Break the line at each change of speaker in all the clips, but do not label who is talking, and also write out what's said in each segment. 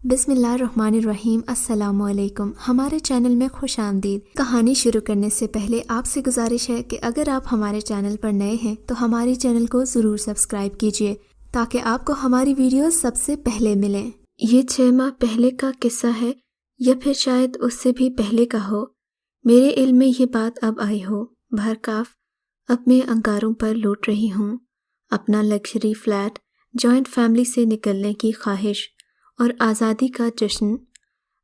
بسم اللہ الرحمن الرحیم۔ السلام علیکم۔ ہمارے چینل میں خوش آمدید۔ کہانی شروع کرنے سے پہلے آپ سے گزارش ہے کہ اگر آپ ہمارے چینل پر نئے ہیں تو ہمارے چینل کو ضرور سبسکرائب کیجیے تاکہ آپ کو ہماری ویڈیوز سب سے پہلے ملیں۔ یہ 6 ماہ پہلے کا قصہ ہے یا پھر شاید اس سے بھی پہلے کا ہو۔ میرے علم میں یہ بات اب آئی ہو۔ بھرکاف اپنے انگاروں پر لوٹ رہی ہوں، اپنا لگژری فلیٹ، جوائنٹ فیملی سے نکلنے کی خواہش اور آزادی کا جشن۔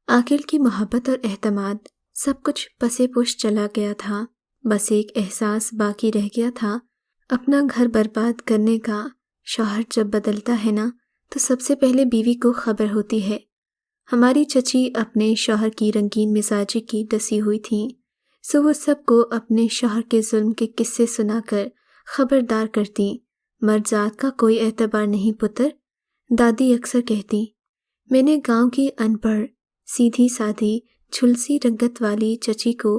عاقل کی محبت اور اعتماد سب کچھ پسے پش چلا گیا تھا۔ بس ایک احساس باقی رہ گیا تھا، اپنا گھر برباد کرنے کا۔ شوہر جب بدلتا ہے نا تو سب سے پہلے بیوی کو خبر ہوتی ہے۔ ہماری چچی اپنے شوہر کی رنگین مزاجی کی ڈسی ہوئی تھیں، سو وہ سب کو اپنے شوہر کے ظلم کے قصے سنا کر خبردار کرتی۔ مرد ذات کا کوئی اعتبار نہیں پتر، دادی اکثر کہتی۔ میں نے گاؤں کی ان پڑھ، سیدھی سادھی، جھلسی رنگت والی چچی کو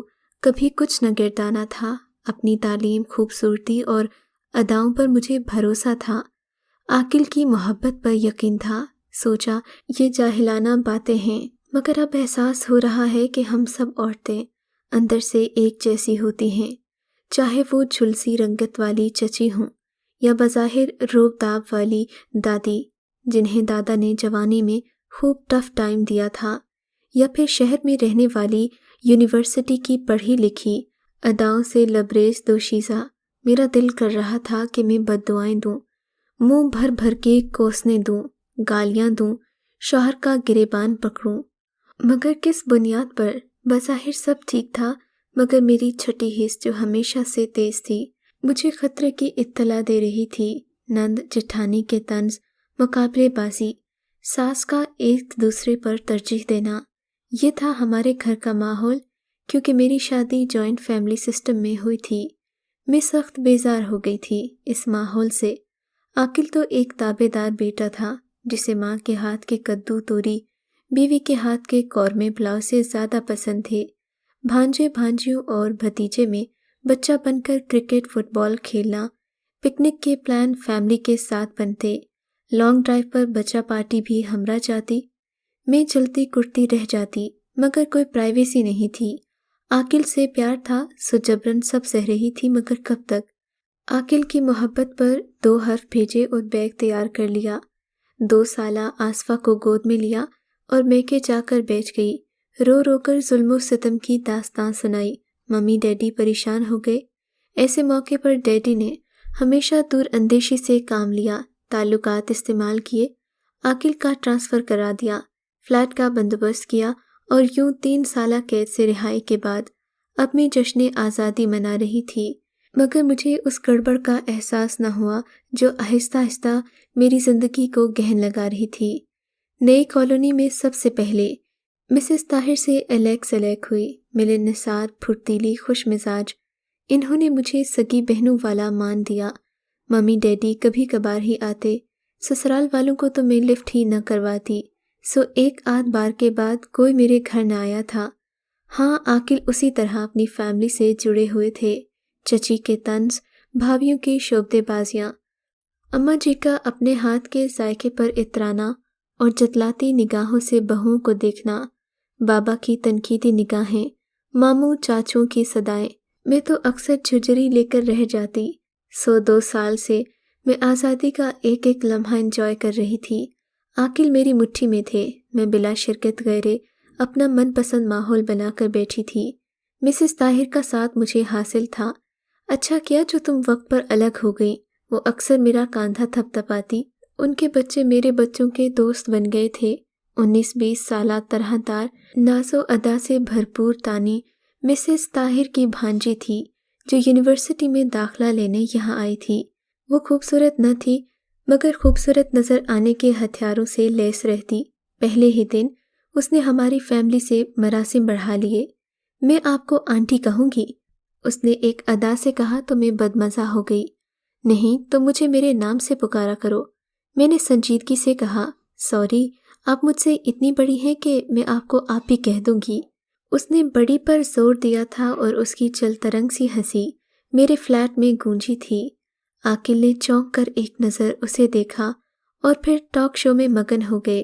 کبھی کچھ نہ گردانا تھا۔ اپنی تعلیم، خوبصورتی اور اداؤں پر مجھے بھروسہ تھا، عاقل کی محبت پر یقین تھا۔ سوچا یہ جاہلانہ باتیں ہیں، مگر اب احساس ہو رہا ہے کہ ہم سب عورتیں اندر سے ایک جیسی ہوتی ہیں، چاہے وہ جھلسی رنگت والی چچی ہوں یا بظاہر روب داب والی دادی جنہیں دادا نے جوانی میں خوب ٹف ٹائم دیا تھا، یا پھر شہر میں رہنے والی یونیورسٹی کی پڑھی لکھی اداؤں سے لبریز دوشیزہ۔ میرا دل کر رہا تھا کہ میں بد دعائیں دوں، منہ بھر بھر کے کوسنے دوں، گالیاں دوں، شوہر کا گریبان پکڑوں، مگر کس بنیاد پر؟ بظاہر سب ٹھیک تھا، مگر میری چھٹی حس جو ہمیشہ سے تیز تھی مجھے خطرے کی اطلاع دے رہی تھی۔ نند جٹھانی کے طنز، مقابلے بازی، ساس کا ایک دوسرے پر ترجیح دینا، یہ تھا ہمارے گھر کا ماحول۔ کیونکہ میری شادی جوائنٹ فیملی سسٹم میں ہوئی تھی، میں سخت بیزار ہو گئی تھی اس ماحول سے۔ عاقل تو ایک تابع دار بیٹا تھا جسے ماں کے ہاتھ کے کدو توری، بیوی کے ہاتھ کے قورمے پلاؤ سے زیادہ پسند تھے۔ بھانجے بھانجیوں اور بھتیجے میں بچہ بن کر کرکٹ فٹ بال کھیلنا، پکنک کے پلان فیملی کے ساتھ بنتے، لانگ ڈرائیو پر بچہ پارٹی بھی ہمراہ جاتی۔ میں جلتی کرتی رہ جاتی، مگر کوئی پرائیویسی نہیں تھی۔ عاقل سے پیار تھا سو جبرن سب سہ رہی تھی، مگر کب تک؟ عاقل کی محبت پر 2 حرف بھیجے اور بیگ تیار کر لیا۔ 2 سالہ آصفہ کو گود میں لیا اور میکے جا کر بیٹھ گئی، رو رو کر ظلم و ستم کی داستان سنائی۔ ممی ڈیڈی پریشان ہو گئے۔ ایسے موقع پر ڈیڈی نے ہمیشہ دور اندیشی سے کام لیا، تعلقات استعمال کیے، عاقل کا ٹرانسفر کرا دیا، فلیٹ کا بندوبست کیا، اور یوں 3 سالہ قید سے رہائی کے بعد اب میں جشن آزادی منا رہی تھی۔ مگر مجھے اس گڑبڑ کا احساس نہ ہوا جو آہستہ آہستہ میری زندگی کو گہن لگا رہی تھی۔ نئی کالونی میں سب سے پہلے مسز طاہر سے الیک سلیک ہوئی، ملن نثار، پھرتیلی، خوش مزاج۔ انہوں نے مجھے سگی بہنوں والا مان دیا۔ ممی ڈیڈی کبھی کبھار ہی آتے، سسرال والوں کو تو میں لفٹ ہی نہ کرواتی، سو ایک آدھ بار کے بعد کوئی میرے گھر نہ آیا تھا۔ ہاں، عاقل اسی طرح اپنی فیملی سے جڑے ہوئے تھے۔ چچی کے طنز، بھابھیوں کی شعبدے بازیاں، اماں جی کا اپنے ہاتھ کے ذائقے پر اترانا اور جتلاتی نگاہوں سے بہوؤں کو دیکھنا، بابا کی تنقیدی نگاہیں، ماموں چاچوں کی صدائیں۔ میں تو اکثر جھرجھری لے کر رہ جاتی۔ 2 سال سے میں آزادی کا ایک ایک لمحہ انجوائے کر رہی تھی۔ عاقل میری مٹھی میں تھے، میں بلا شرکت غیرے اپنا من پسند ماحول بنا کر بیٹھی تھی۔ مسز طاہر کا ساتھ مجھے حاصل تھا۔ اچھا کیا جو تم وقت پر الگ ہو گئی، وہ اکثر میرا کاندھا تھپ تھپاتی۔ ان کے بچے میرے بچوں کے دوست بن گئے تھے۔ 19-20 سالہ طرح دار، ناز و ادا سے بھرپور تانی مسز طاہر کی بھانجی تھی جو یونیورسٹی میں داخلہ لینے یہاں آئی تھی۔ وہ خوبصورت نہ تھی، مگر خوبصورت نظر آنے کے ہتھیاروں سے لیس رہتی۔ پہلے ہی دن اس نے ہماری فیملی سے مراسم بڑھا لیے۔ میں آپ کو آنٹی کہوں گی، اس نے ایک ادا سے کہا تو میں بدمزہ ہو گئی۔ نہیں تو مجھے میرے نام سے پکارا کرو، میں نے سنجیدگی سے کہا۔ سوری، آپ مجھ سے اتنی بڑی ہیں کہ میں آپ کو آپ ہی کہہ دوں گی۔ اس نے بڑی پر زور دیا تھا اور اس کی چل ترنگ سی ہنسی میرے فلیٹ میں گونجی تھی۔ عاقل نے چونک کر ایک نظر اسے دیکھا اور پھر ٹاک شو میں مگن ہو گئے۔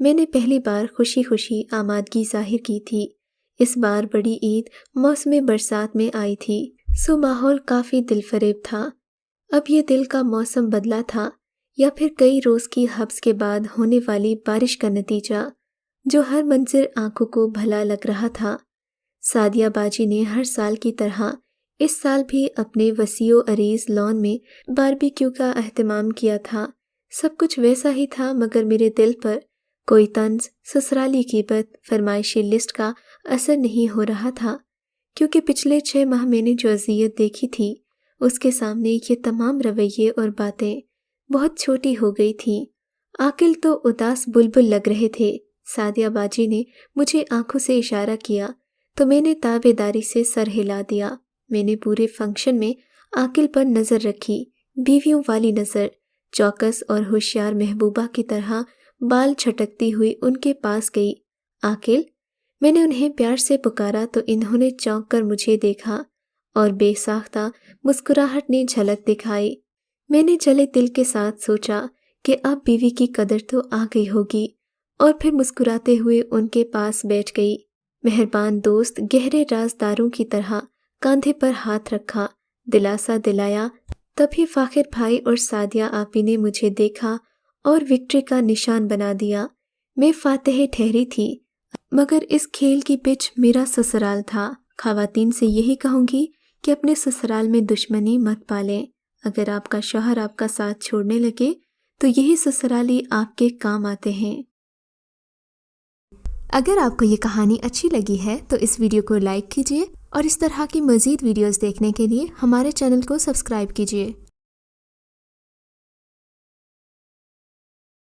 میں نے پہلی بار خوشی خوشی آمادگی ظاہر کی تھی۔ اس بار بڑی عید موسم برسات میں آئی تھی، سو ماحول کافی دل فریب تھا۔ اب یہ دل کا موسم بدلا تھا یا پھر کئی روز کی حبس کے بعد ہونے والی بارش کا نتیجہ، جو ہر منظر آنکھوں کو بھلا لگ رہا تھا۔ سعدیہ باجی نے ہر سال کی طرح اس سال بھی اپنے وسیع و عریض لان میں باربیکیو کا اہتمام کیا تھا۔ سب کچھ ویسا ہی تھا، مگر میرے دل پر کوئی طنز، سسرالی غیبت، فرمائشی لسٹ کا اثر نہیں ہو رہا تھا، کیونکہ پچھلے 6 ماہ میں نے جو اذیت دیکھی تھی اس کے سامنے یہ تمام رویے اور باتیں بہت چھوٹی ہو گئی تھیں۔ عاقل تو اداس بلبل لگ رہے تھے۔ سعدیہ باجی نے مجھے آنکھوں سے اشارہ کیا تو میں نے تابع داری سے سر ہلا دیا۔ میں نے پورے فنکشن میں عاقل پر نظر رکھی، بیویوں والی نظر، چوکس اور ہوشیار محبوبہ کی طرح بال چھٹکتی ہوئی ان کے پاس گئی۔ عاقل، میں نے انہیں پیار سے پکارا تو انہوں نے چونک کر مجھے دیکھا اور بے ساختہ مسکراہٹ نے جھلک دکھائی۔ میں نے جلے دل کے ساتھ سوچا کہ اب بیوی کی قدر تو آ گئی ہوگی، اور پھر مسکراتے ہوئے ان کے پاس بیٹھ گئی۔ مہربان دوست گہرے رازداروں کی طرح کاندھے پر ہاتھ رکھا، دلاسا دلایا۔ تبھی فاخر بھائی اور سعدیہ آپی نے مجھے دیکھا اور وکٹری کا نشان بنا دیا۔ میں فاتح ٹھہری تھی، مگر اس کھیل کی پچ میرا سسرال تھا۔ خواتین سے یہی کہوں گی کہ اپنے سسرال میں دشمنی مت پالیں۔ اگر آپ کا شوہر آپ کا ساتھ چھوڑنے لگے تو یہی سسرالی آپ کے کام آتے ہیں۔ اگر آپ کو یہ کہانی اچھی لگی ہے تو اس ویڈیو کو لائک کیجیے اور اس طرح کی مزید ویڈیوز دیکھنے کے لیے ہمارے چینل کو سبسکرائب کیجیے۔